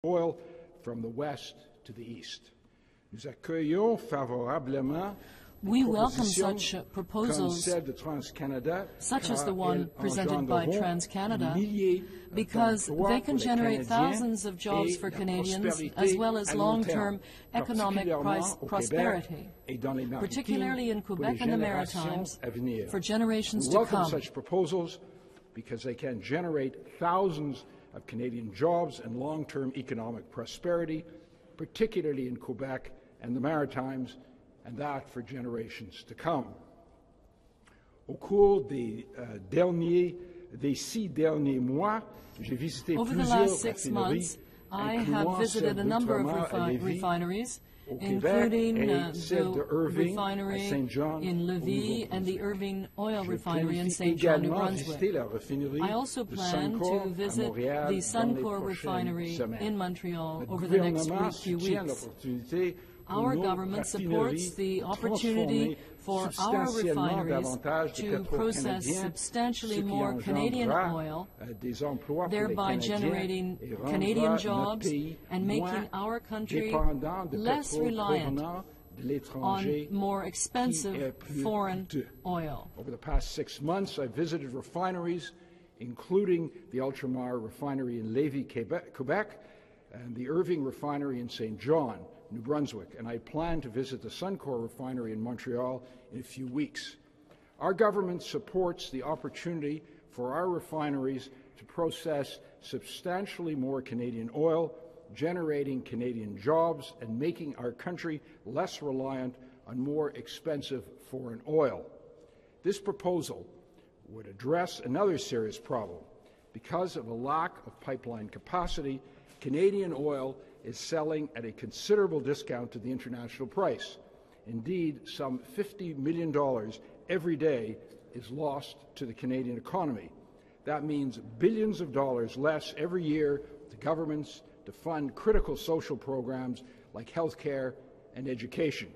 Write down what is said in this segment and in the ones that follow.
oil from the west to the east. Nous accueillons favorablement we welcome such proposals, such as the one presented by TransCanada, because they can generate thousands of jobs for Canadians, as well as long-term economic prosperity, particularly in Quebec and the Maritimes, for generations to come. We welcome such proposals because they can generate thousands of Canadian jobs and long-term economic prosperity, particularly in Quebec and the Maritimes, and that for generations to come. Au cours des 6 derniers mois, j'ai visité plusieurs raffineries, I have visited a number of refineries, including the refinery in Lévis and the Irving Oil Refinery in St. John, New Brunswick. I also plan to visit the Suncor Refinery in Montreal over the next few weeks. Our government supports the opportunity for our refineries to process substantially more Canadian oil, thereby generating Canadian jobs and making our country less reliant on more expensive foreign oil. Over the past 6 months, I visited refineries, including the Ultramar Refinery in Lévis, Quebec, and the Irving Refinery in St. John, New Brunswick, and I plan to visit the Suncor Refinery in Montreal in a few weeks. Our government supports the opportunity for our refineries to process substantially more Canadian oil, generating Canadian jobs and making our country less reliant on more expensive foreign oil. This proposal would address another serious problem. Because of a lack of pipeline capacity, Canadian oil is selling at a considerable discount to the international price. Indeed, some $50 million every day is lost to the Canadian economy. That means billions of dollars less every year to governments to fund critical social programs like health care and education.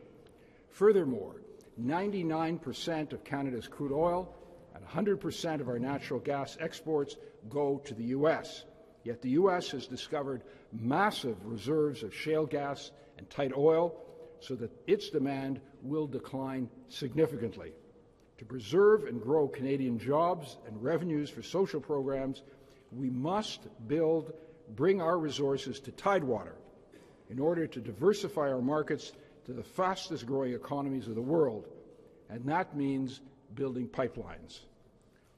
Furthermore, 99% of Canada's crude oil and 100% of our natural gas exports go to the U.S., Yet the U.S. has discovered massive reserves of shale gas and tight oil, so that its demand will decline significantly. To preserve and grow Canadian jobs and revenues for social programs, we must bring our resources to Tidewater in order to diversify our markets to the fastest-growing economies of the world, and that means building pipelines.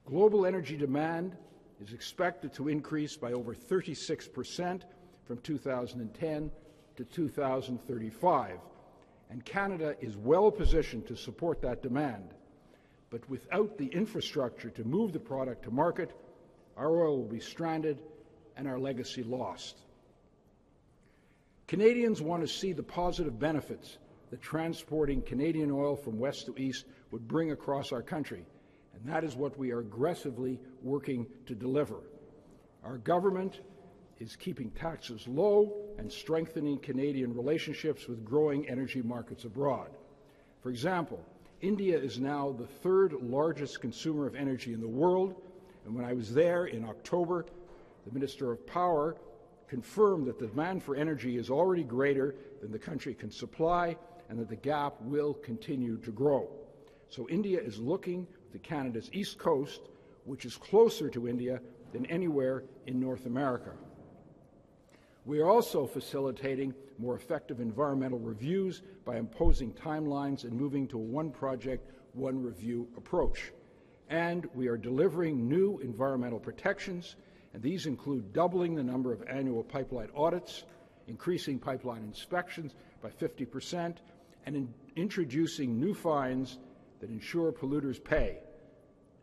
Global energy demand is expected to increase by over 36% from 2010 to 2035, and Canada is well positioned to support that demand. But without the infrastructure to move the product to market, our oil will be stranded and our legacy lost. Canadians want to see the positive benefits that transporting Canadian oil from west to east would bring across our country, and that is what we are aggressively working to deliver. Our government is keeping taxes low and strengthening Canadian relationships with growing energy markets abroad. For example, India is now the third largest consumer of energy in the world, and when I was there in October, the Minister of Power confirmed that the demand for energy is already greater than the country can supply and that the gap will continue to grow. So India is looking to Canada's east coast, which is closer to India than anywhere in North America. We are also facilitating more effective environmental reviews by imposing timelines and moving to a one-project, one-review approach. And we are delivering new environmental protections, and these include doubling the number of annual pipeline audits, increasing pipeline inspections by 50%, and introducing new fines that ensure polluters pay,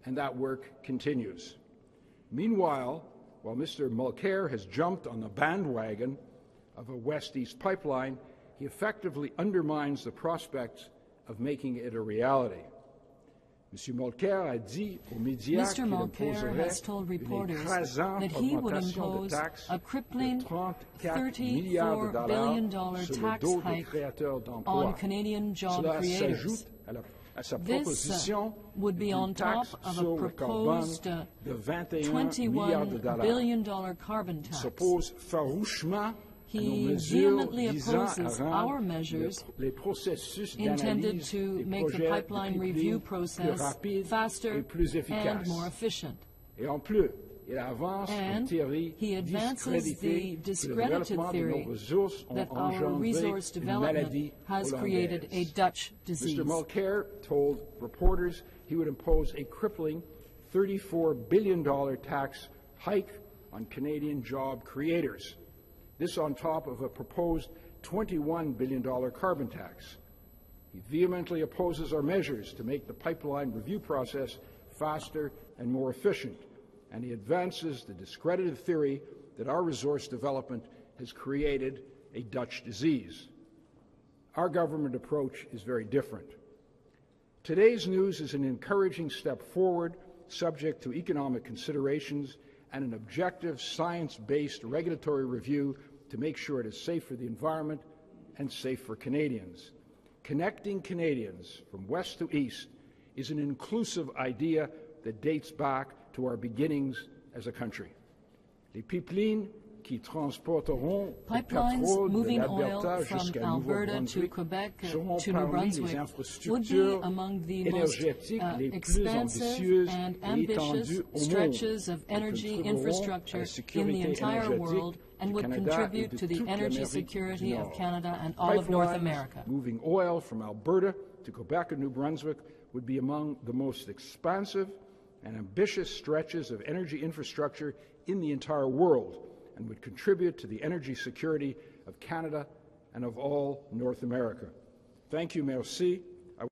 and that work continues. Meanwhile, while Mr. Mulcair has jumped on the bandwagon of a west-east pipeline, he effectively undermines the prospects of making it a reality. Mr. Mulcair has told reporters that he would impose a crippling $34 billion tax hike on Canadian job creators. This would be on top of a proposed $21 billion carbon tax. He vehemently opposes our measures intended to make the pipeline review process faster and more efficient. And he advances the discredited theory that our resource development has created a Dutch disease. Mr. Mulcair told reporters he would impose a crippling $34 billion tax hike on Canadian job creators. This on top of a proposed $21 billion carbon tax. He vehemently opposes our measures to make the pipeline review process faster and more efficient, and he advances the discredited theory that our resource development has created a Dutch disease. Our government approach is very different. Today's news is an encouraging step forward, subject to economic considerations and an objective, science-based regulatory review to make sure it is safe for the environment and safe for Canadians. Connecting Canadians from west to east is an inclusive idea that dates back to our beginnings as a country. Les pipelines qui transporteront pipelines moving oil from Alberta to Quebec to New Brunswick would be among the most expansive and ambitious stretches of energy infrastructure in the entire world and would contribute to the energy security of Canada and all of North America. Moving oil from Alberta to Quebec and New Brunswick would be among the most expansive and ambitious stretches of energy infrastructure in the entire world, and would contribute to the energy security of Canada and of all North America. Thank you, merci.